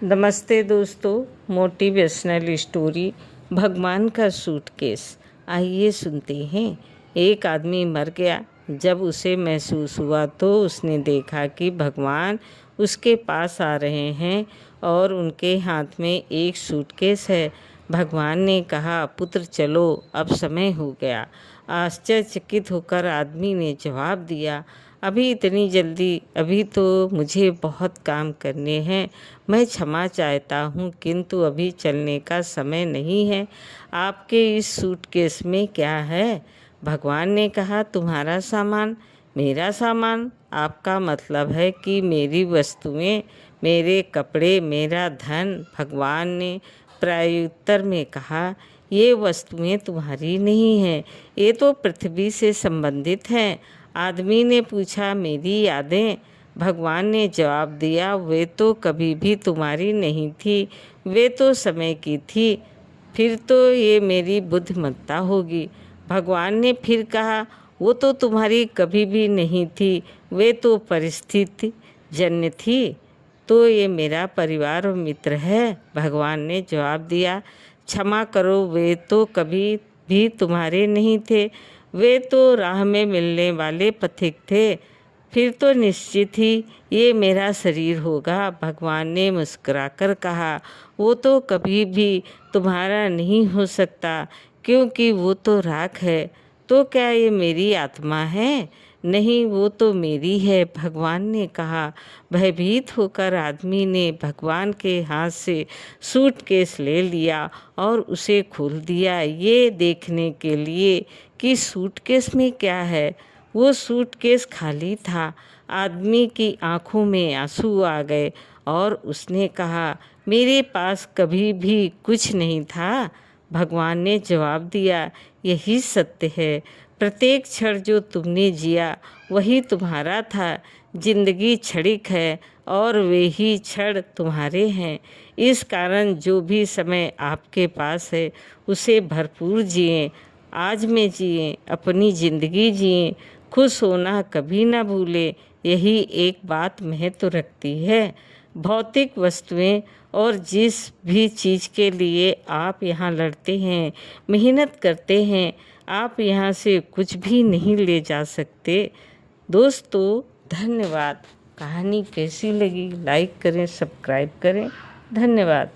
नमस्ते दोस्तों, motivational story भगवान का सूटकेस। आइए सुनते हैं। एक आदमी मर गया। जब उसे महसूस हुआ तो उसने देखा कि भगवान उसके पास आ रहे हैं और उनके हाथ में एक सूटकेस है। भगवान ने कहा, पुत्र चलो, अब समय हो गया। आश्चर्यचकित होकर आदमी ने जवाब दिया, अभी इतनी जल्दी? अभी तो मुझे बहुत काम करने हैं। मैं क्षमा चाहता हूँ, किंतु अभी चलने का समय नहीं है। आपके इस सूटकेस में क्या है? भगवान ने कहा, तुम्हारा सामान। मेरा सामान? आपका मतलब है कि मेरी वस्तुएं, मेरे कपड़े, मेरा धन? भगवान ने प्रत्युत्तर में कहा, ये वस्तुएं तुम्हारी नहीं हैं, ये तो पृथ्वी से संबंधित हैं। आदमी ने पूछा, मेरी यादें? भगवान ने जवाब दिया, वे तो कभी भी तुम्हारी नहीं थी, वे तो समय की थी। फिर तो ये मेरी बुद्धिमत्ता होगी। भगवान ने फिर कहा, वो तो तुम्हारी कभी भी नहीं थी, वे तो परिस्थिति जन्य थी। तो ये मेरा परिवार और मित्र है। भगवान ने जवाब दिया, क्षमा करो, वे तो कभी भी तुम्हारे नहीं थे, वे तो राह में मिलने वाले पथिक थे। फिर तो निश्चित ही ये मेरा शरीर होगा। भगवान ने मुस्कुराकर कहा, वो तो कभी भी तुम्हारा नहीं हो सकता, क्योंकि वो तो राख है। तो क्या ये मेरी आत्मा है? नहीं, वो तो मेरी है। भगवान ने कहा। भयभीत होकर आदमी ने भगवान के हाथ से सूटकेस ले लिया और उसे खोल दिया, ये देखने के लिए कि सूटकेस में क्या है। वो सूटकेस खाली था। आदमी की आंखों में आंसू आ गए और उसने कहा, मेरे पास कभी भी कुछ नहीं था। भगवान ने जवाब दिया, यही सत्य है। प्रत्येक क्षण जो तुमने जिया वही तुम्हारा था। जिंदगी क्षणिक है और वे ही क्षण तुम्हारे हैं। इस कारण जो भी समय आपके पास है उसे भरपूर जिएं। आज में जिएं, अपनी ज़िंदगी जिएं। खुश होना कभी ना भूलें, यही एक बात महत्व रखती है। भौतिक वस्तुएं और जिस भी चीज़ के लिए आप यहाँ लड़ते हैं, मेहनत करते हैं, आप यहाँ से कुछ भी नहीं ले जा सकते। दोस्तों, धन्यवाद। कहानी कैसी लगी? लाइक करें, सब्सक्राइब करें। धन्यवाद।